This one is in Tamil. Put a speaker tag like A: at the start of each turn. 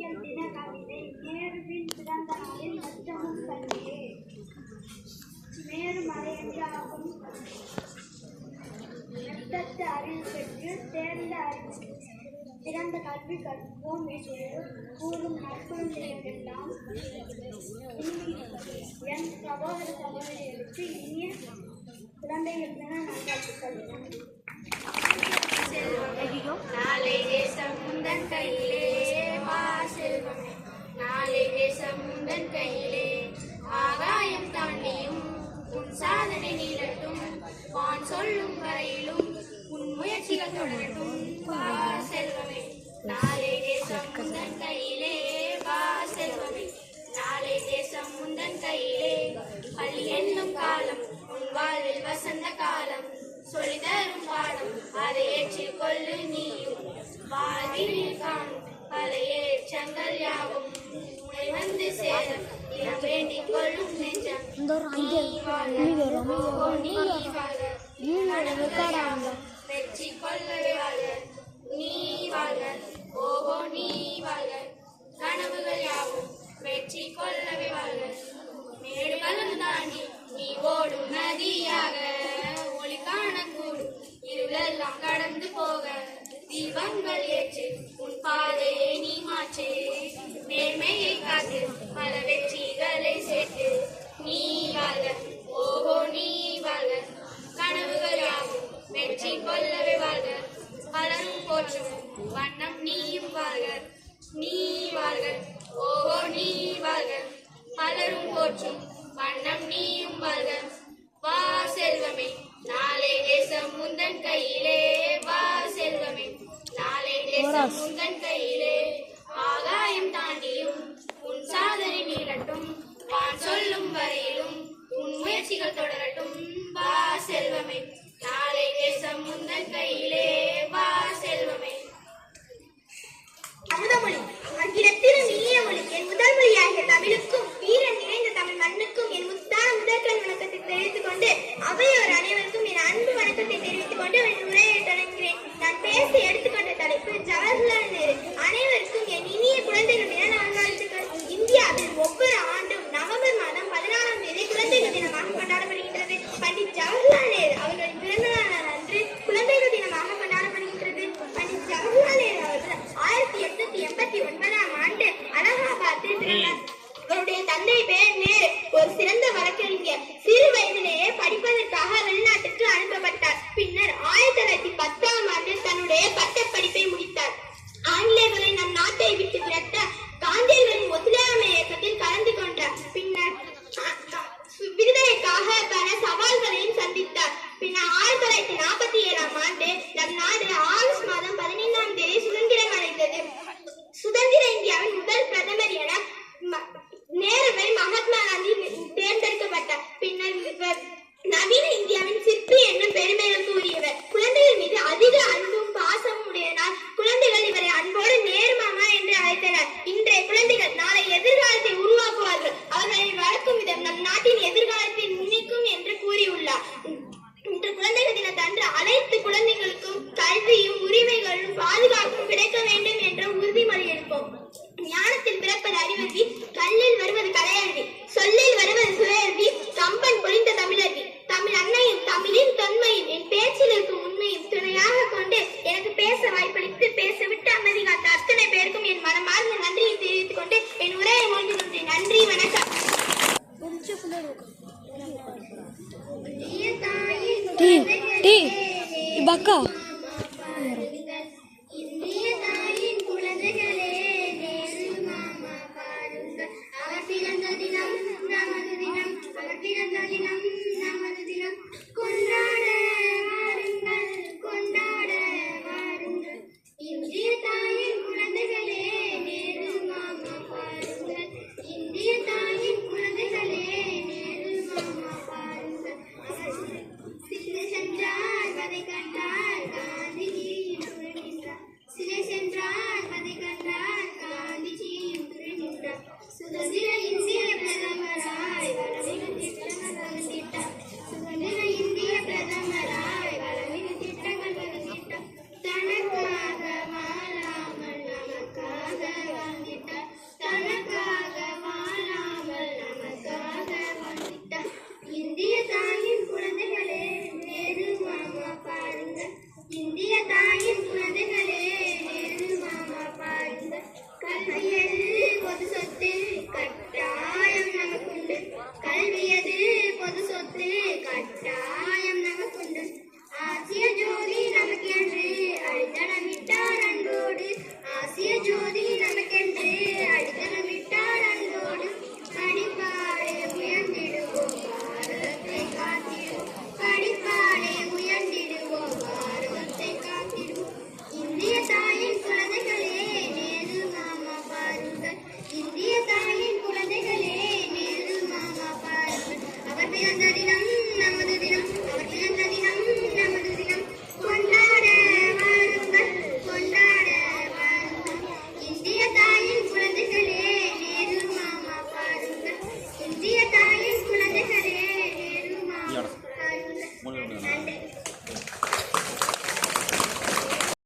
A: குழந்தைகள் தின கவிதை. நேருவின் பிறந்த நாளில் நச்சமும் கல்வியே. மேருமலை என்றாகும் நட்டத்து அறிவு பெற்று தேர்ந்த அறிவு சிறந்த கல்வி கற்போம் என்று கூறும் நற்குழந்தைகளெல்லாம் என் சகோதர சகோதரிகளுக்கு இனிய குழந்தைகள் தின நல்வாழ்த்துக்கள்.
B: நாளை தேசம் முந்தன் கையிலே, வா செல்வமே. நாளை தேசம் முந்தன் கையிலே, ஆகாயம் தாண்டியும் உன் சாதனை நீளட்டும். வான் சொல்லும் வரையிலும் உன் முயற்சிகள் தொடரட்டும். வா செல்வமே. நாளை தேசம் முந்தன் கையிலே, வா செல்வமே. நாளை தேசம் முந்தன் கையிலே, பள்ளி என்னும் காலம் உன் வாழ்வில் வசந்த காலம். சொல்லித்தரும் பாடம் அதை ஏற்றிக் கொள்ளு நீயும். வாழ்வில் காணும் பல ஏற்றங்கள் யாவும் உன்னை வந்து சேரும். இடம் வேண்டிக் கொள்ளும் நெஞ்சம் வெற்றி கொள்ளவே வாழ்க. நீ வாழ்க, ஓஹோ நீ வாழ்க. கனவுகள் யாவும் வெற்றி கொள்ளவே வாழ்க. மேடுகளும் தாண்டி நீ ஓடும் நதியாக ஒளி காணக்கூடும். இருளெல்லாம் கடந்து போக தீபங்கள் ஏற்று உன் பாதையை நீ மாற்று. நேர்மையை காத்து பல வெற்றிகளை சேர்த்து நீ வாழ்க, ஓஹோ நீ வாழ்க. கனவுகள் யாவும் வெற்றி கொள்ளவே வாழ்க. பலரும் போற்றும் வண்ணம் நீயும் வாழ்க. நீ வாழ்க, ஓஹோ நீ வாழ்க. பலரும் போற்றும் வண்ணம் நீயும் வாழ்க. வா செல்வமே. நாளை தேசம் முந்தன் கையிலே, வா செல்வமே. நாளை தேசம் முந்தன் கையிலே, ஆகாயம் தாண்டியும் உன் சாதனை நீளட்டும். வான் சொல்லும் வரையிலும் உன் முயற்சிகள் தொடரட்டும். வா செல்வமே. நாளை தேசம் முந்தன் கையிலே, வா செல்வமே.
A: அமுதமொழி. அகிலத்திலும் இனிய மொழி என் முதல் மொழியாகிய தமிழுக்கும் வீரன் நிறைந்த தமிழ் மண்ணுக்கும் என் முத்தான முதற்கண் வணக்கத்தை தெரிவித்துக் கொண்டு அவையோர் அனைவருக்கும் என் அன்பு வணக்கத்தை தெரிவித்துக் கொண்டு என் உரையை தொடங்குகிறேன். நான் பேச எடுத்துக்கொண்ட தலைப்பு ஜவஹர்லால் நேரு. அனைவருக்கும் என் இனிய குழந்தைகள் தின நல்வாழ்த்துக்கள். இந்தியாவில் ஒவ்வொரு ஆண்டும் நவம்பர் மாதம் 14ஆம் தேதி குழந்தைகள் தினமாக கொண்டாடப்படுகின்றது. பண்டிட் ஜவஹர்லால் நேரு அவர்களின் பிறந்த நாள் அன்று குழந்தைகள் தினமாக கொண்டாடப்படுகின்றது. பண்டிட் ஜவஹர்லால் நேரு அவர்கள் 1889ஆம் ஆண்டு அலகாபாத்தில் பிறந்தார். அவருடைய தந்தை பெயர் நேரு. ஒரு சிறந்த வழக்கறிஞர். சிறு வயதிலேயே படிப்பதற்காக வெளிநாட்டுக்கு அனுப்பப்பட்டார். பின்னர் 1910ஆம் ஆண்டில் தன்னுடைய பட்டப்படிப்பை முடித்தார். ஆங்கிலேயர்களை நம் நாட்டை விட்டு விரட்ட காந்தியர்களின் ஒத்துழையாமை இயக்கத்தில் கலந்து கொண்டார். பின்னர் விடுதலைக்காக பல சவால்களையும் சந்தித்தார். பின்னர் 1947ஆம் ஆண்டு நம் நாடு ஆகஸ்ட் மாதம் 15ஆம் தேதி சுதந்திரம் அடைந்தது. சுதந்திர இந்தியாவின் முதல் பிரதமர் என நேருவை மகாத்மா காந்தி தேர்ந்தெடுக்கப்பட்டார். பின்னர் நவீன இந்தியாவின் சிற்பி என்னும் பெருமைகள் கூறியவர். குழந்தைகள் மீது அதிக அன்பும் பாசமும் உடையனால் குழந்தைகள் இவரை அன்போடு நேரு மாமா என்று அழைத்தனர். இன்றைய குழந்தைகள் நாளை எதிர்காலத்தை உருவாக்குவார்கள். அவர்களை வளர்க்கும் விதம் நம் நாட்டின் எதிர்காலத்தை முன்னிக்கும் என்று கூறியுள்ளார். இன்று குழந்தைகள் தினத்தன்று அனைத்து குழந்தைகளுக்கும் கல்வியும் உரிமைகளும் பாதுகாப்பும் கிடைக்க வேண்டும் என்ற உறுதிமொழி எடுப்போம். ஞானத்தில் பிறப்பது அறிவல்வி, கல்லில் வருவது கலையல்வி, சொல்லில் வருவது சுவையல்வி, கம்பன் பொழிந்த தமிழல்வி. தமிழ் அன்னையும் தமிழின் தொன்மையும் என் பேச்சில் இருக்கும் உண்மையும் துணையாக கொண்டு எனக்கு பேச வாய்ப்பளித்து பேசவிட்டு அமைதி காத்த அத்தனை பேருக்கும் என் மனமார்ந்த நன்றியை தெரிவித்துக் கொண்டு என் உரையை முடிந்து கொண்டேன். நன்றி, வணக்கம்.
C: பக்கா